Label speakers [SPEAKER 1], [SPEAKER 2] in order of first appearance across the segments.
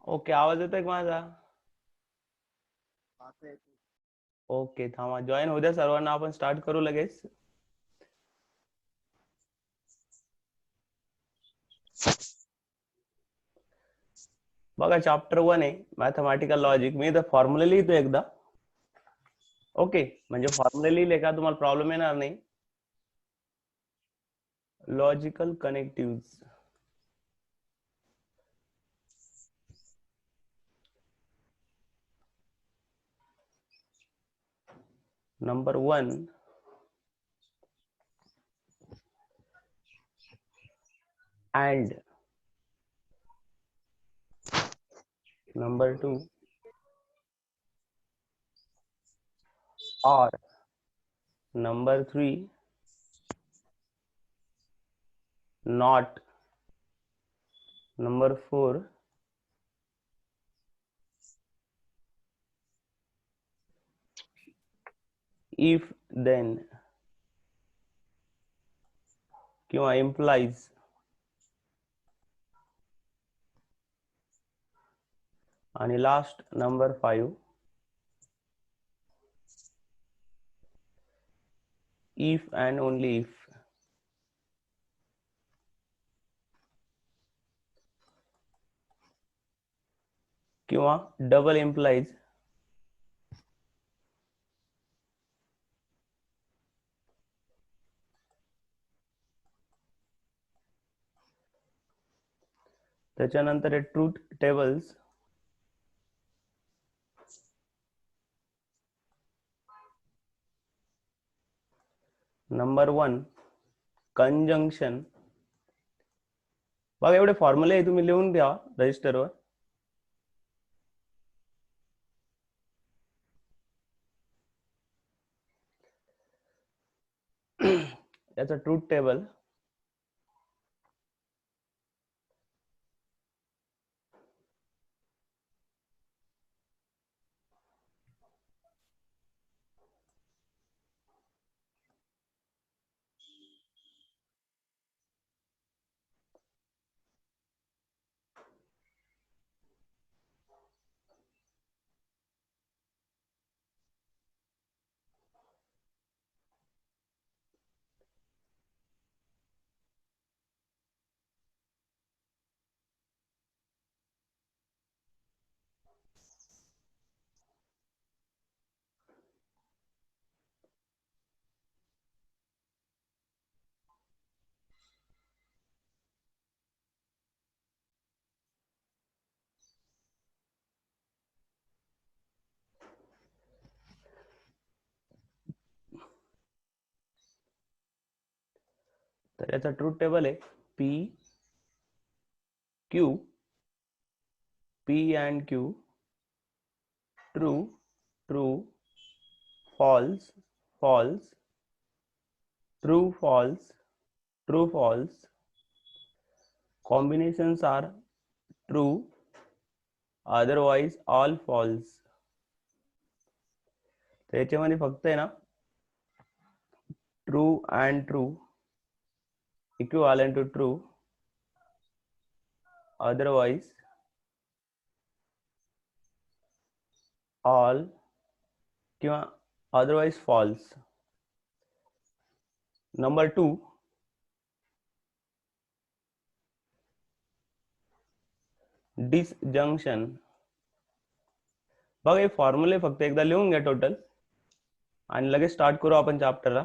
[SPEAKER 1] Okay, आवाज येतोय का माझा? ओके, थांबा, जॉईन होऊ द्या सर्वांना, आपण स्टार्ट करू लगेच. बघा, चॅप्टर 1 आहे मॅथमॅटिकल लॉजिक. मी इथं फॉर्म्युला लिहितो एकदा. ओके, म्हणजे फॉर्म्युला लिहिले का तुम्हाला प्रॉब्लेम येणार नाही. Logical connective. Number 1, and. Number 2, or. Number 3, not. Number 4, if then किंवा implies. आणि last number 5, if and only if. किंवा डबल इम्प्लाइज. त्याच्यानंतर आहे ट्रूथ टेबल्स. Number 1, conjunction. बघा, एवढे फॉर्म्युले आहे, तुम्ही लिहून घ्या रजिस्टरवर. याचा ट्रूथ टेबल. तर याचा ट्रूथ टेबल आहे P Q, P and Q, true, true, false, false, true, false, true, false. Combinations are true, otherwise all false. तर याच्यामध्ये फक्त आहे ना true and true, equivalent to true, otherwise all किंवा otherwise false. Number 2, disjunction. बघा, हे फॉर्म्युले फक्त एकदा लिहून घ्या टोटल, आणि लगेच स्टार्ट करू आपण चॅप्टरला.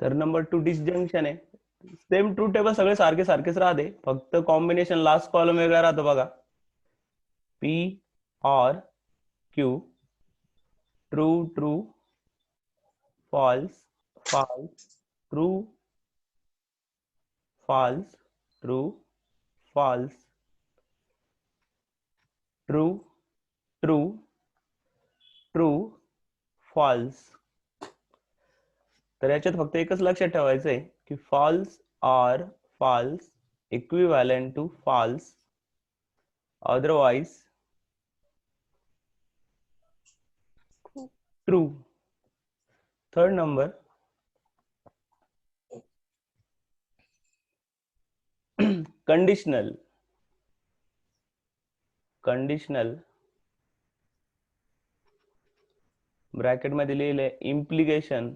[SPEAKER 1] तर नंबर 2 डिसजंक्शन आहे. सेम ट्रू टेबल सगळे सारखे सारखेच राहते, फक्त कॉम्बिनेशन लास्ट कॉलम वेगळा राहतो बघा. P or Q, true true, false false, true false, true false, true true, true false. तर याच्यात फक्त एकच लक्षात ठेवायचं आहे की false or false equivalent to false, otherwise true. Third number, conditional. Conditional bracket मध्ये लिहिले इम्प्लिकेशन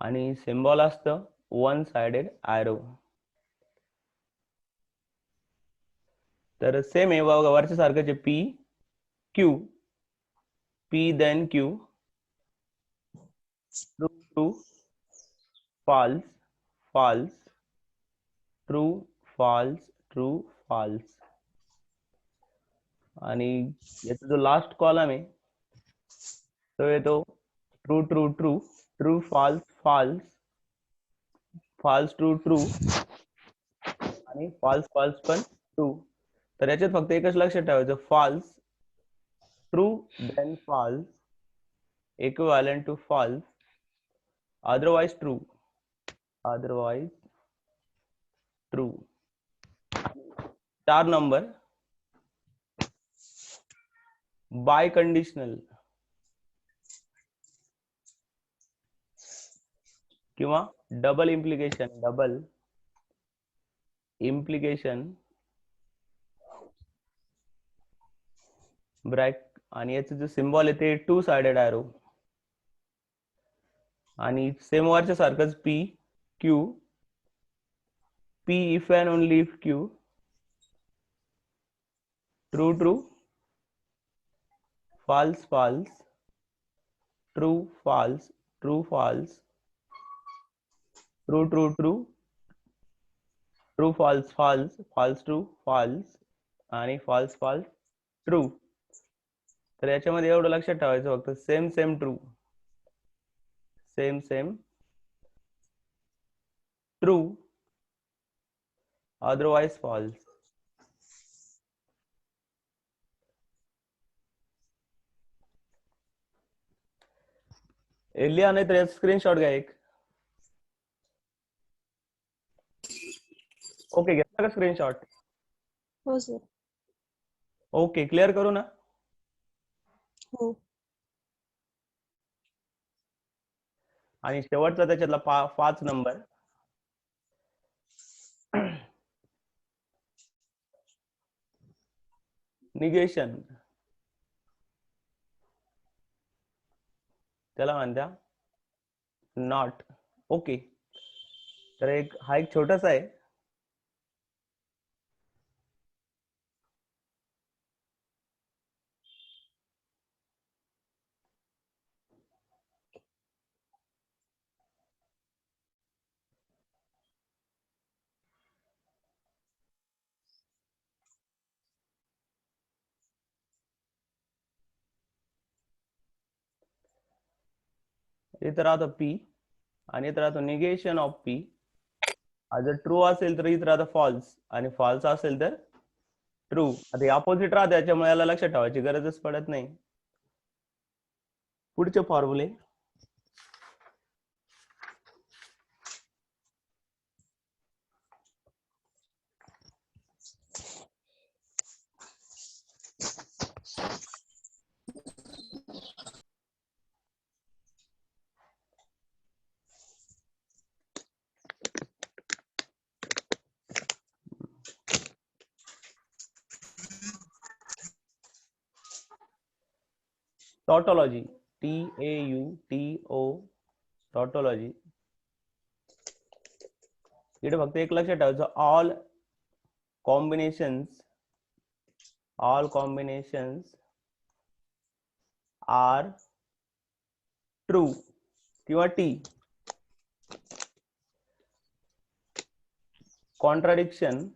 [SPEAKER 1] आणि सिम्बॉल असतं वन साइडेड ॲरो. तर सेम आहे बघा, वरच्या सारखंच आहे. P Q, P then Q, true true, false false, true false, true false. आणि याचा जो लास्ट कॉलम आहे तो येतो true true true, true false false, false true true आणि फॉल्स फॉल्स पण ट्रू. तर याच्यात फक्त एकच लक्षात ठेवायचं, false true then false equivalent to false, otherwise true, otherwise true. 4 number by conditional किंवा डबल इम्प्लिकेशन. डबल इम्प्लिकेशन ब्रॅक आणि याचं जे सिम्बॉल आहे ते टू साइडेड ॲरो आणि सेम वरच्या सारखंच P Q, P if and only if Q, true true, false false, true false, true false, true true true, true false false, false true false आणि false false true. तर याच्यामध्ये एवढं लक्षात ठेवायचं फक्त same same true, same same true, otherwise false. लिहा नाही तर स्क्रीनशॉट घ्या एक. ओके, घेतला का स्क्रीनशॉट?
[SPEAKER 2] हो सर.
[SPEAKER 1] ओके, क्लिअर करू ना?
[SPEAKER 2] हो.
[SPEAKER 1] आणि शेवटचा त्याच्यातला 5 नंबर निगेशन, त्याला म्हणत्या नॉट. ओके, तर हा एक छोटासा आहे. इथं राहतो पी आणि इथं राहतो निगेशन ऑफ पी. जर ट्रू असेल तर इथं राहतं फॉल्स आणि फॉल्स असेल तर ट्रू. आता अपोजिट राहते त्याच्यामुळे याला लक्षात ठेवायची गरजच पडत नाही. पुढचे फॉर्म्युले टॉटोलॉजी, TAUTO, टॉटोलॉजी. इथे फक्त एक लक्षात ठेवायचं, ऑल कॉम्बिनेशन्स आर ट्रू किंवा T. Contradiction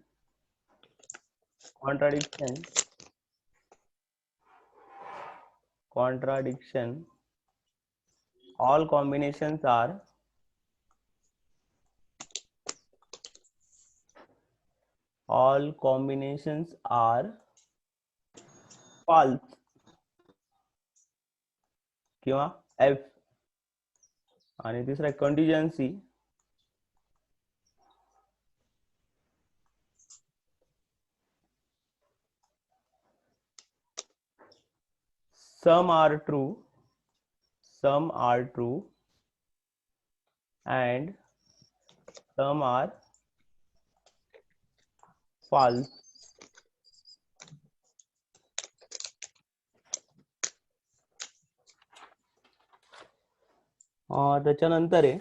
[SPEAKER 1] all combinations are false किंवा F. आणि तिसरा contingency some are true and some are false. त्याच्यानंतर आहे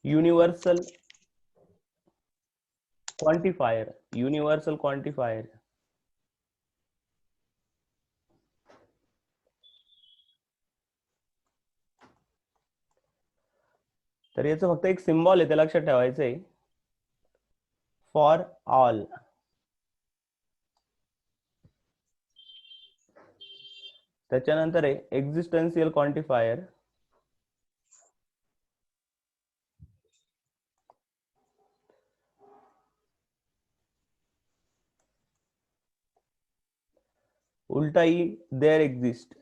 [SPEAKER 1] युनिव्हर्सल क्वांटिफायर. तर याचं फक्त एक सिम्बॉल आहे, ते लक्षात ठेवायचं आहे. For all. त्याच्यानंतर आहे एक्झिस्टन्शियल क्वांटिफायर. उलटा ही देअर एक्झिस्ट.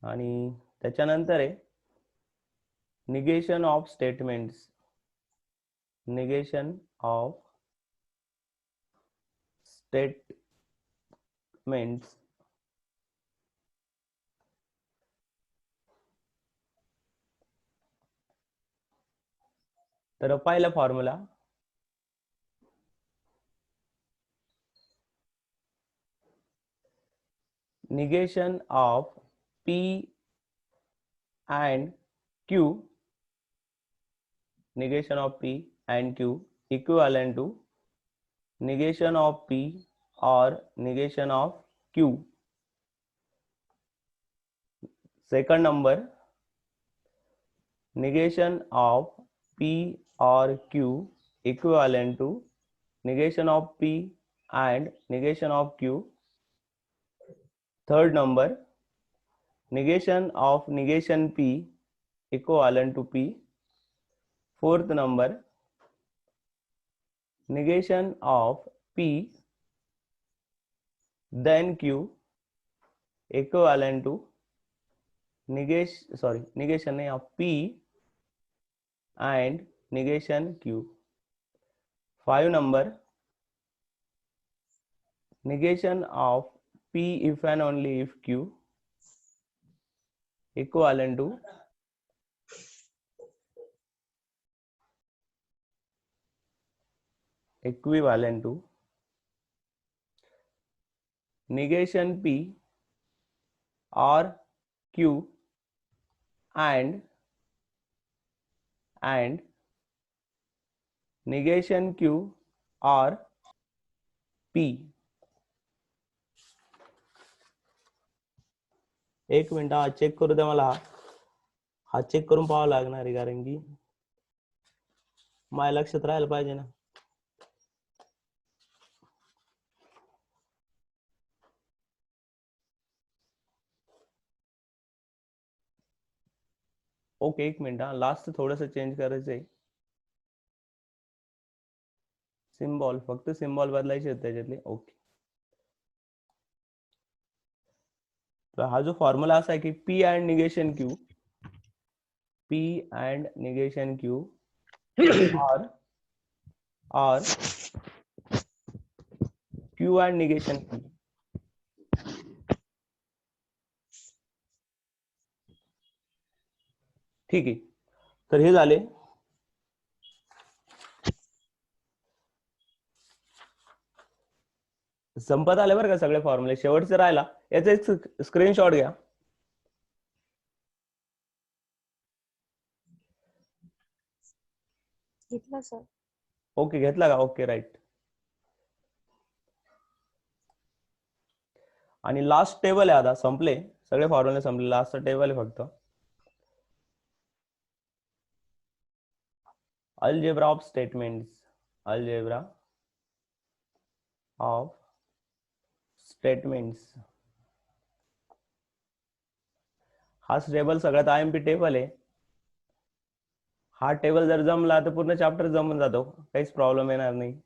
[SPEAKER 1] आणि त्याच्यानंतर आहे निगेशन ऑफ स्टेटमेंट्स. तर पहिला formula negation of P and Q equivalent to negation of P or negation of Q. Second number, negation of P or Q equivalent to negation of P and negation of Q. Third number, negation of negation P equivalent to P. Fourth number, negation of P then Q equivalent to negation of P and negation Q. 5 number, negation of P if and only if Q equivalent to negation P or Q and negation Q or P. एक minute हा check करू द्या मला. हा check करून पाहावं लागणार आहे, कारण की माझ्या लक्षात राहायला पाहिजे ना. ओके एक मिनिट हा, लास्ट थोडस चेंज करायचं आहे. सिम्बॉल, फक्त सिम्बॉल बदलायचे आहेत त्याच्यातले. ओके. तर हा जो फॉर्म्युला असा आहे की P and negation Q or Q and negation P. ठीक आहे. तर हे झाले संपत आले बरं का सगळे फॉर्म्युले. शेवटचे राहिला, याचा एक स्क्रीनशॉट घ्या.
[SPEAKER 2] घेतला सर.
[SPEAKER 1] ओके, घेतला का? Okay, right. आणि लास्ट टेबल आहे, आता संपले सगळे फॉर्म्युले संपले, लास्ट टेबल आहे फक्त. Algebra of statements, algebra of statements. हा टेबल सगळ्यात IMP टेबल आहे. हा टेबल जर जमला तर पूर्ण चॅप्टर जमून जातो, काहीच प्रॉब्लेम येणार नाही.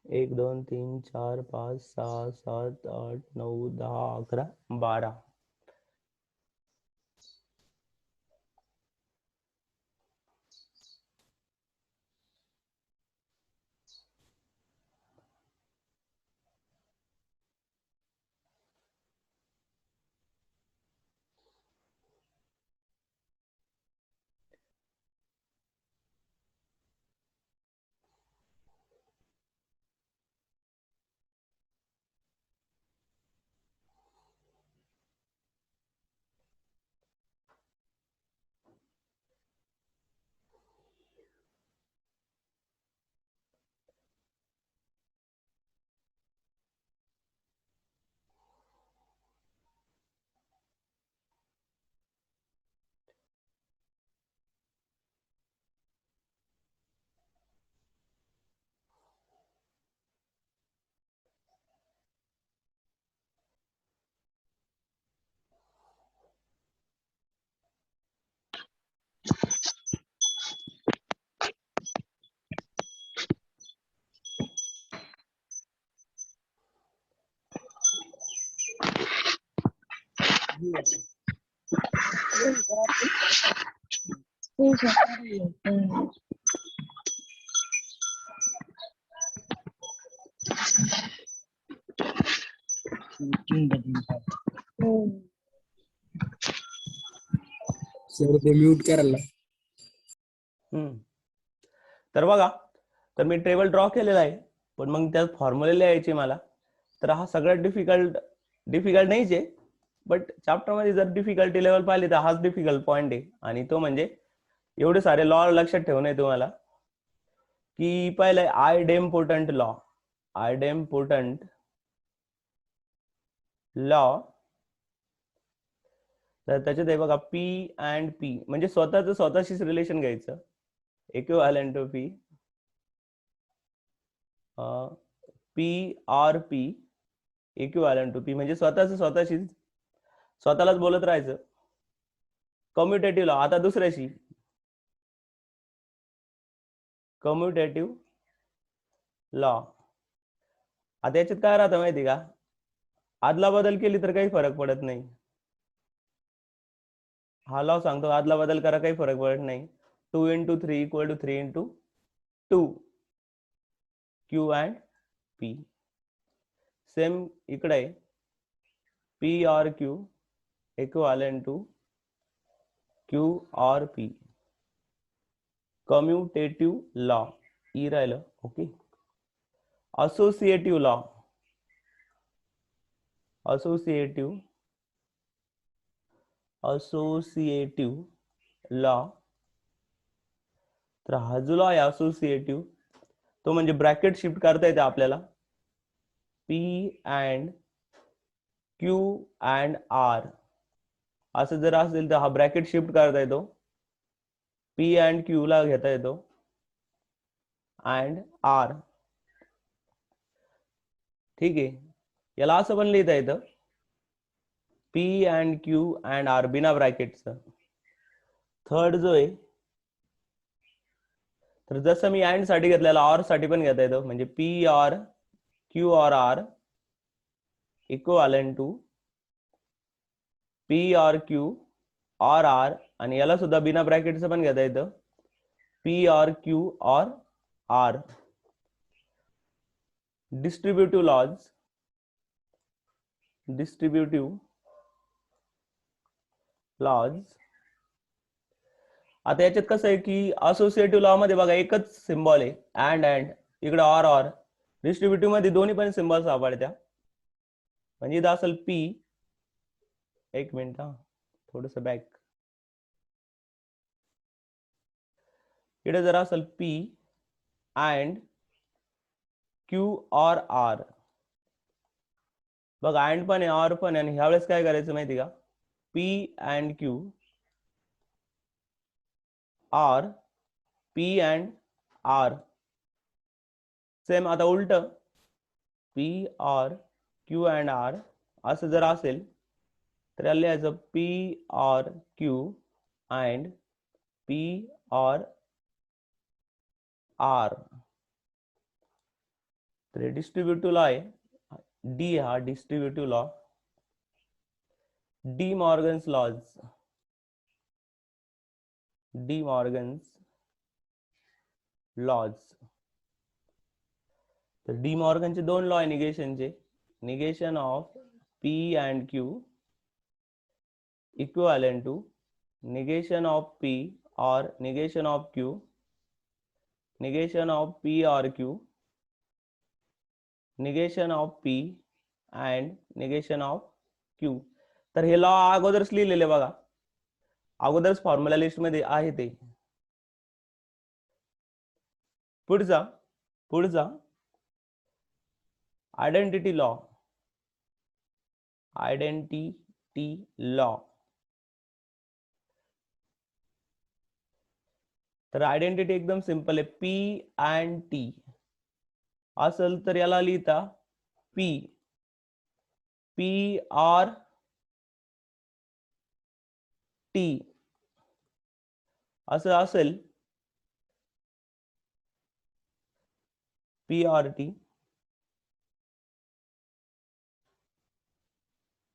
[SPEAKER 1] एक 2 3 4 5 6 7 8 9 10 11 12.
[SPEAKER 3] सर ते म्यूट करायला.
[SPEAKER 1] तर बघा, तर मी टेबल ड्रॉ केलेला आहे, पण मग त्यात फॉर्म्युले लिहायचे मला. तर हा सगळ्यात डिफिकल्ट नाहीच आहे, बट चॅप्टर मध्ये जर डिफिकल्टी लेवल पाहिली तर हाच डिफिकल्ट पॉइंट आहे. आणि तो म्हणजे एवढे सारे लॉ लक्षात ठेवून आहे तुम्हाला, की पहिले आयडेम्पोटंट लॉ, आयडेम्पोटंट लॉ. तर त्याच्यात आहे बघा, P अँड P म्हणजे स्वतःशीच रिलेशन घ्यायचं, equivalent to P, PRP equivalent to P म्हणजे स्वतःलाच बोलत राहायचं. कम्युटेटिव्ह लॉ, आता दुसऱ्याशी कम्युटेटिव्ह लॉ. आता याच्यात काय राहतं माहिती का, आदला बदल केली तर काही फरक पडत नाही. हा लॉ सांगतो आदला बदल करा, काही फरक पडत नाही. 2 into 3 = 3 into 2, Q and P. Same इकडे आहे, PRQ equivalent to QRP. Commutative law ई राहिलं. Okay. Associative law, associative law. तर हा जो लॉ आहे असोसिएटिव्ह, तो म्हणजे ब्रॅकेट शिफ्ट करता येते आपल्याला. P and Q and R असं जर असेल तर हा ब्रॅकेट शिफ्ट करता येतो. P and Q ला घेता येतो and R. ठीक आहे, याला असं पण लिहिता येतं, P and Q and R बिना ब्रॅकेटचं. थर्ड जो आहे, तर जसं मी अँड साठी घेतलेला ऑर साठी पण घेता येतं, म्हणजे P or Q or R equivalent to P or Q or R. आणि याला सुद्धा बिना ब्रॅकेटचं पण घेता येतं, P or Q or R. Distributive laws. आता याच्यात कसं आहे की असोसिएटिव्ह लॉ मध्ये बघा एकच सिम्बॉल आहे, अँड इकडे ऑर. डिस्ट्रीब्युटिव्ह मध्ये दोन्ही पण सिम्बॉल सापडत्या, म्हणजे इथं असेल P एक मिनिट हा, थोडस बॅक. इकडे जर असेल P अँड Q और R, बघ अँड पण आहे ऑर पण आहे, आणि ह्यावेळेस काय करायचं माहिती का, P and Q or P and R. Same आता उलट P or Q and R असं जर असेल तर याला लिहायचं P or Q and P or R. तर डिस्ट्रीब्युटिव्ह लॉ आहे डी, हा distributive law, De Morgan's laws, De Morgan's laws. तर डी मॉर्गनचे दोन लॉ आहे निगेशनचे, negation of P and Q equivalent to negation of P or negation of Q, negation of P or Q, negation of P and negation of Q. तर हे law अगोदरच लिहिलेले बघा, अगोदरच फॉर्म्युला लिस्ट मध्ये आहे ते. पुढचा आयडेंटिटी लॉ, आयडेंटिटी लॉ. तर आयडेंटिटी एकदम सिंपल आहे, P अँड T असेल तर याला लिहिता P और T असं असेल, P और T.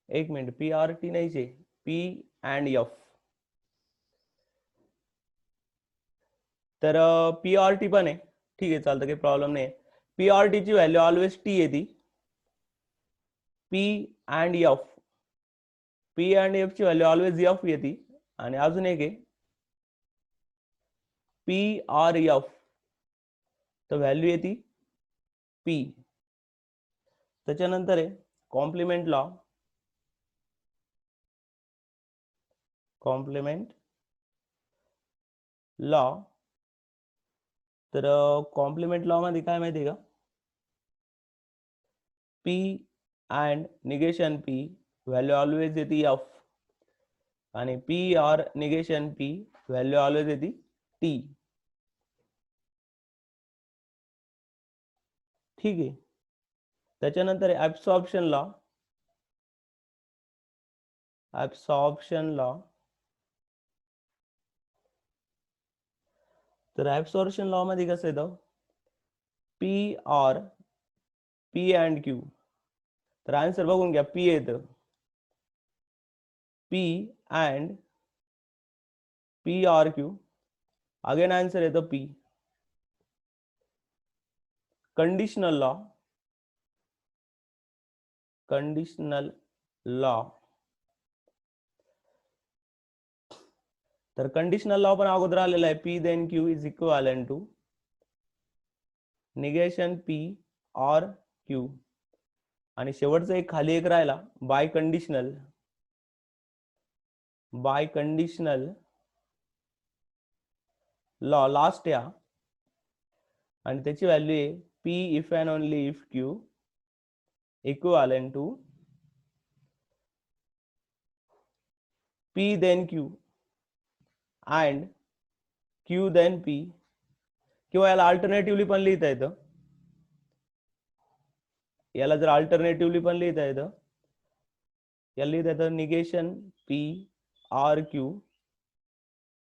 [SPEAKER 1] एक मिनिट, P और T नाही चे, P अँड F. तर P और T पण आहे, ठीक आहे चालतं, काही प्रॉब्लेम नाही. P और T ची व्हॅल्यू ऑलवेज T येते, P and F, P and F ची व्हॅल्यू ऑलवेज F येते. आणि अजून एक आहे P और F, तर व्हॅल्यू येते P. त्याच्यानंतर आहे कॉम्प्लिमेंट लॉ, कॉम्प्लिमेंट लॉ. तर कॉम्प्लिमेंट लॉ मध्ये काय माहिती आहे का, P and negation P value always येते F, आणि P और निगेशन P व्हॅल्यू ऑलवेज येते T. ठीक आहे. त्याच्यानंतर ऍब्सॉर्प्शन लॉ, ऍब्सॉर्प्शन लॉ. तर ऍब्सॉर्प्शन लॉ मध्ये कसं येतं, P और P अँड Q. तर आन्सर बघून घ्या, P येतं, P and P or Q. Again answer येतं P. Conditional law, conditional law. तर कंडिशनल लॉ पण अगोदर आलेला आहे, P then Q is equivalent to negation P or Q. आणि शेवटचं एक खाली एक राहिला biconditional, biconditional law last या, आणि त्याची व्हॅल्यू आहे P if and only if Q equivalent to P then Q and Q then P. किंवा याला अल्टरनेटिव्हली पण लिहिता येतं, याला जर अल्टरनेटिव्हली पण लिहिता येतं, याला लिहिता येतं negation P or Q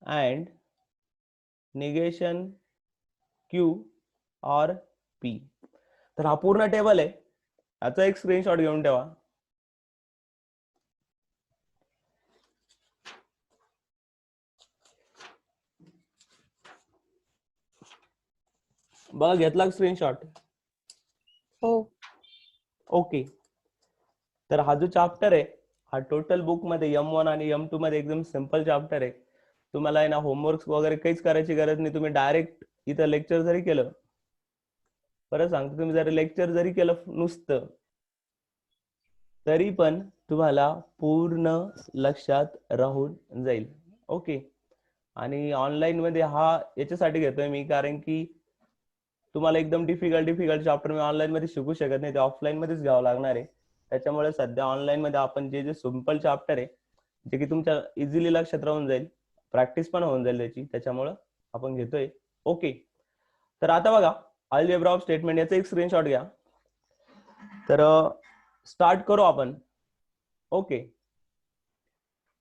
[SPEAKER 1] and negation Q और P. तर हा पूर्ण टेबल आहे, याचा एक स्क्रीनशॉट घेऊन ठेवा. बघा, घेतला स्क्रीनशॉट?
[SPEAKER 2] हो.
[SPEAKER 1] ओके. तर हा जो चॅप्टर आहे हा टोटल बुक मध्ये M1 आणि M2 मध्ये एकदम सिंपल चॅप्टर आहे. तुम्हाला आहे ना होमवर्क वगैरे काहीच करायची गरज नाही, तुम्ही डायरेक्ट इथं लेक्चर जरी केलं, परत सांगतो, तुम्ही जरी लेक्चर जरी केलं नुसतं, तरी पण तुम्हाला पूर्ण लक्षात राहून जाईल. ओके. आणि ऑनलाईन मध्ये हा याच्यासाठी घेतोय मी कारण की तुम्हाला एकदम डिफिकल्ट चॅप्टर मी ऑनलाईन मध्ये शिकू शकत नाही, ते ऑफलाईन मध्येच घ्यावं लागणार आहे. त्याच्यामुळे सध्या ऑनलाईन मध्ये आपण जे जे सिंपल चॅप्टर आहे जे की तुमच्या इझिली लक्षात राहून जाईल, प्रॅक्टिस पण होऊन जाईल त्याची, त्याच्यामुळं आपण घेतोय. ओके. तर आता बघा अल्जेब्रा ऑफ स्टेटमेंट याचा एक स्क्रीनशॉट घ्या. तर स्टार्ट करू आपण. ओके.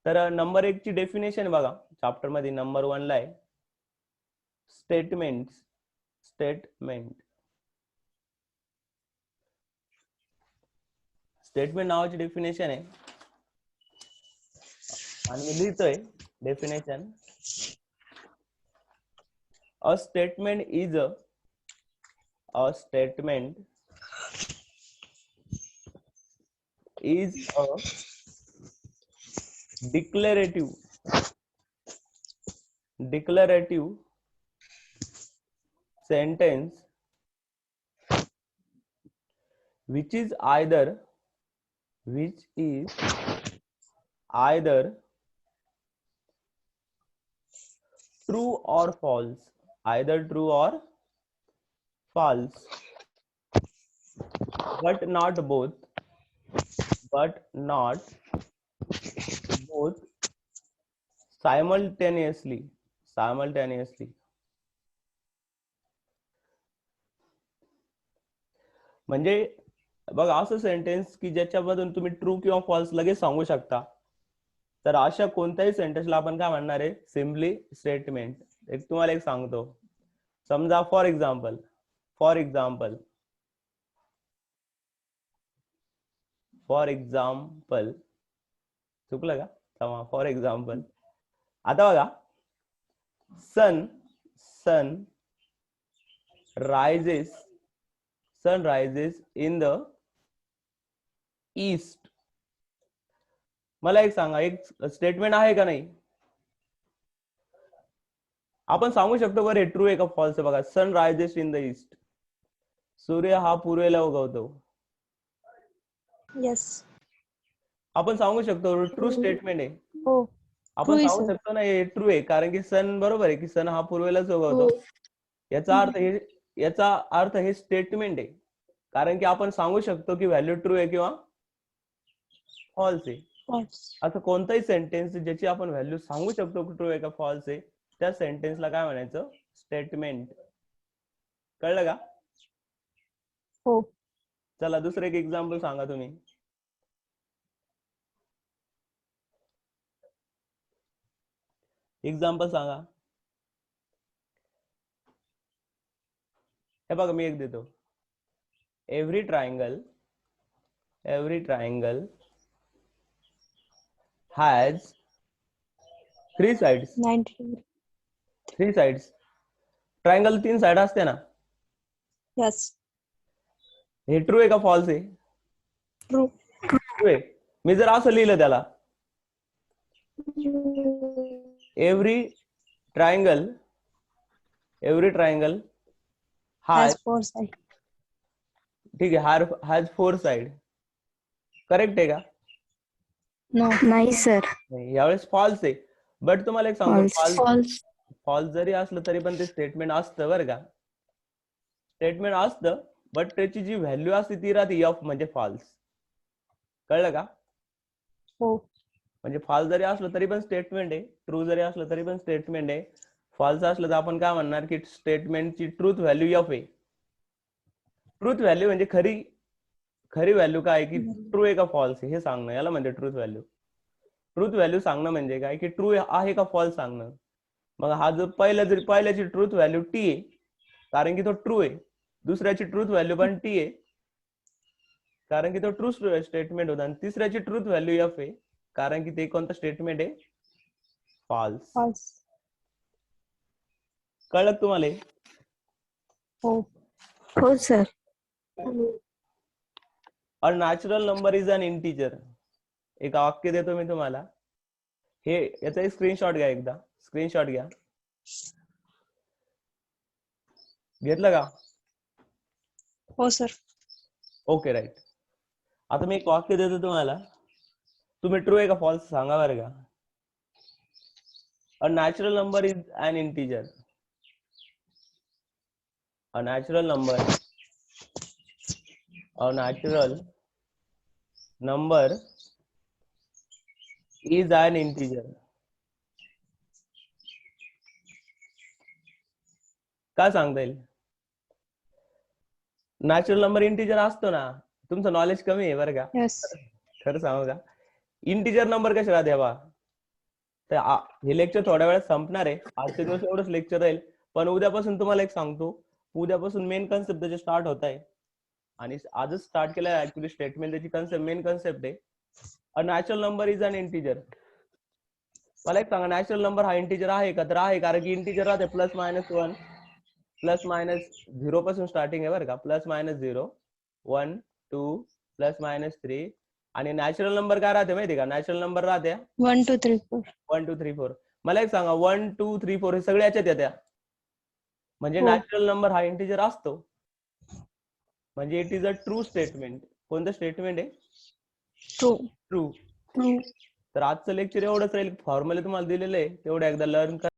[SPEAKER 1] तर नंबर 1 ची डेफिनेशन बघा चॅप्टर मध्ये नंबर 1 ला आहे स्टेटमेंट. स्टेटमेंट नावाची डेफिनेशन आहे आणि मी लिहितोय definition. A statement is a declarative sentence which is either true or false, but not both simultaneously. म्हणजे बघा असं सेंटेन्स की ज्याच्यामधून तुम्ही ट्रू किंवा फॉल्स लगेच सांगू शकता, तर अशा कोणत्याही सेंटेन्सला आपण काय म्हणणार आहे, सिम्पली स्टेटमेंट. एक तुम्हाला एक सांगतो, समजा फॉर एक्झाम्पल चुकलं का, समजा फॉर एक्झाम्पल आता बघा sun rises in the east. मला एक सांगा, एक स्टेटमेंट आहे का नाही? आपण सांगू शकतो बरं ट्रू आहे का फॉल्स आहे. बघा sun rises in the east, सूर्य हा पूर्वेला उगवतो.
[SPEAKER 2] यस.
[SPEAKER 1] आपण सांगू शकतो ट्रू स्टेटमेंट आहे.
[SPEAKER 2] हो.
[SPEAKER 1] आपण
[SPEAKER 2] True आहे,
[SPEAKER 1] सांगू
[SPEAKER 2] sir.
[SPEAKER 1] शकतो ना हे ट्रू आहे कारण की सन बरोबर आहे की सन हा पूर्वेलाच उगवतो. याचा अर्थ हे स्टेटमेंट आहे कारण की आपण सांगू शकतो की व्हॅल्यू ट्रू आहे किंवा फॉल्स आहे.
[SPEAKER 2] False.
[SPEAKER 1] असं कोणताही सेंटेन्स ज्याची आपण व्हॅल्यू सांगू शकतो ट्रू आहे का फॉल्स आहे, त्या सेंटेन्सला काय म्हणायचं, स्टेटमेंट. कळलं का?
[SPEAKER 2] हो.
[SPEAKER 1] चला दुसरं एक एक्झाम्पल सांगा तुम्ही. एक्झाम्पल सांगा. हे बघा मी एक देतो. Every triangle has 3 sides.
[SPEAKER 2] 90.
[SPEAKER 1] 3 sides. Triangle 3 side असते ना.
[SPEAKER 2] Yes.
[SPEAKER 1] हे ट्रू आहे का फॉल्स आहे?
[SPEAKER 2] True.
[SPEAKER 1] ट्रू आहे. मी जर असं लिहिलं त्याला, एव्हरी ट्रायंगल
[SPEAKER 2] Has 4 sides.
[SPEAKER 1] ठीक आहे, हॅज 4 साइड. करेक्ट आहे का?
[SPEAKER 2] No.
[SPEAKER 4] नाही सर.
[SPEAKER 1] नाही, यावेळेस फॉल्स आहे. बट तुम्हाला एक सांगतो,
[SPEAKER 4] फॉल्स.
[SPEAKER 1] फॉल्स जरी असलं तरी पण ते स्टेटमेंट असतं बरं का. स्टेटमेंट असतं बट त्याची जी व्हॅल्यू असते ती राहते एफ म्हणजे फॉल्स. कळलं का?
[SPEAKER 2] हो.
[SPEAKER 1] म्हणजे फॉल्स जरी असलं तरी पण स्टेटमेंट आहे, ट्रू जरी असलं तरी पण स्टेटमेंट आहे. फॉल्स असलं तर आपण काय म्हणणार की स्टेटमेंटची ट्रूथ व्हॅल्यू एफ आहे. ट्रूथ व्हॅल्यू म्हणजे खरी व्हॅल्यू काय की ट्रू आहे का फॉल्स आहे हे सांगणं, याला म्हणजे ट्रूथ व्हॅल्यू. ट्रूथ व्हॅल्यू सांगणं म्हणजे काय की ट्रू आहे का फॉल्स सांगणं. मग हा जो पहिल्याची ट्रूथ व्हॅल्यू टी आहे कारण की तो ट्रू आहे. दुसऱ्याची ट्रूथ व्हॅल्यू पण टी आहे कारण की तो ट्रू स्टेटमेंट होता. आणि तिसऱ्याची ट्रूथ व्हॅल्यू एफ आहे कारण की ते कोणतं स्टेटमेंट आहे, फॉल्स.
[SPEAKER 2] False.
[SPEAKER 1] कळलं तुम्हाला?
[SPEAKER 2] हो.
[SPEAKER 4] हो sir.
[SPEAKER 1] A natural number is an integer. एक वाक्य देतो मी तुम्हाला, हे याचा एक स्क्रीनशॉट घ्या. एकदा स्क्रीनशॉट घ्या. घेतलं का?
[SPEAKER 2] हो सर.
[SPEAKER 1] Okay right. आता मी एक वाक्य देतो तुम्हाला. तुम्ही ट्रू आहे का फॉल्स सांगा बरं का. A natural number is an integer. अ नॅचरल नंबर is an integer. का सांगता येईल. नॅचरल नंबर इंटिजर असतो ना. तुमचं नॉलेज कमी आहे बरं का.
[SPEAKER 2] Yes.
[SPEAKER 1] खरं सांगू का. इंटिजर नंबर कसे राहते बा. तर हे लेक्चर थोड्या वेळात संपणार आहे. आजच्या दिवस एवढंच लेक्चर राहील. पण उद्यापासून तुम्हाला एक सांगतो. उद्यापासून मेन कन्सेप्ट त्याचे स्टार्ट होत आहे. आणि आजच स्टार्ट केलं आहे ऍक्च्युली स्टेटमेंट. त्याची कन्सेप्ट मेन कन्सेप्ट आहे. A natural number is an integer. मला एक सांगा नॅचरल नंबर हा इंटिजर आहे का. तर आहे कारण की इंटिजर राहते +-1 +-0 पासून स्टार्टिंग आहे बरं का. +-0 1 2 +-3 आणि नॅचरल नंबर काय राहते माहिती का. नॅचरल नंबर राहते
[SPEAKER 2] 1 2 3 4.
[SPEAKER 1] 1 2 3 4. मला एक सांगा 1 2 3 4 हे सगळे याच्यात येत्या. म्हणजे
[SPEAKER 2] हो.
[SPEAKER 1] नॅचरल नंबर हा इंटिजर असतो. म्हणजे it is a true statement. कोणतं स्टेटमेंट आहे.
[SPEAKER 2] True.
[SPEAKER 1] ट्रू.
[SPEAKER 2] True.
[SPEAKER 1] तर आजचं लेक्चर एवढंच राहील. फॉर्म्युला तुम्हाला दिलेलं आहे तेवढं एकदा लर्न करा.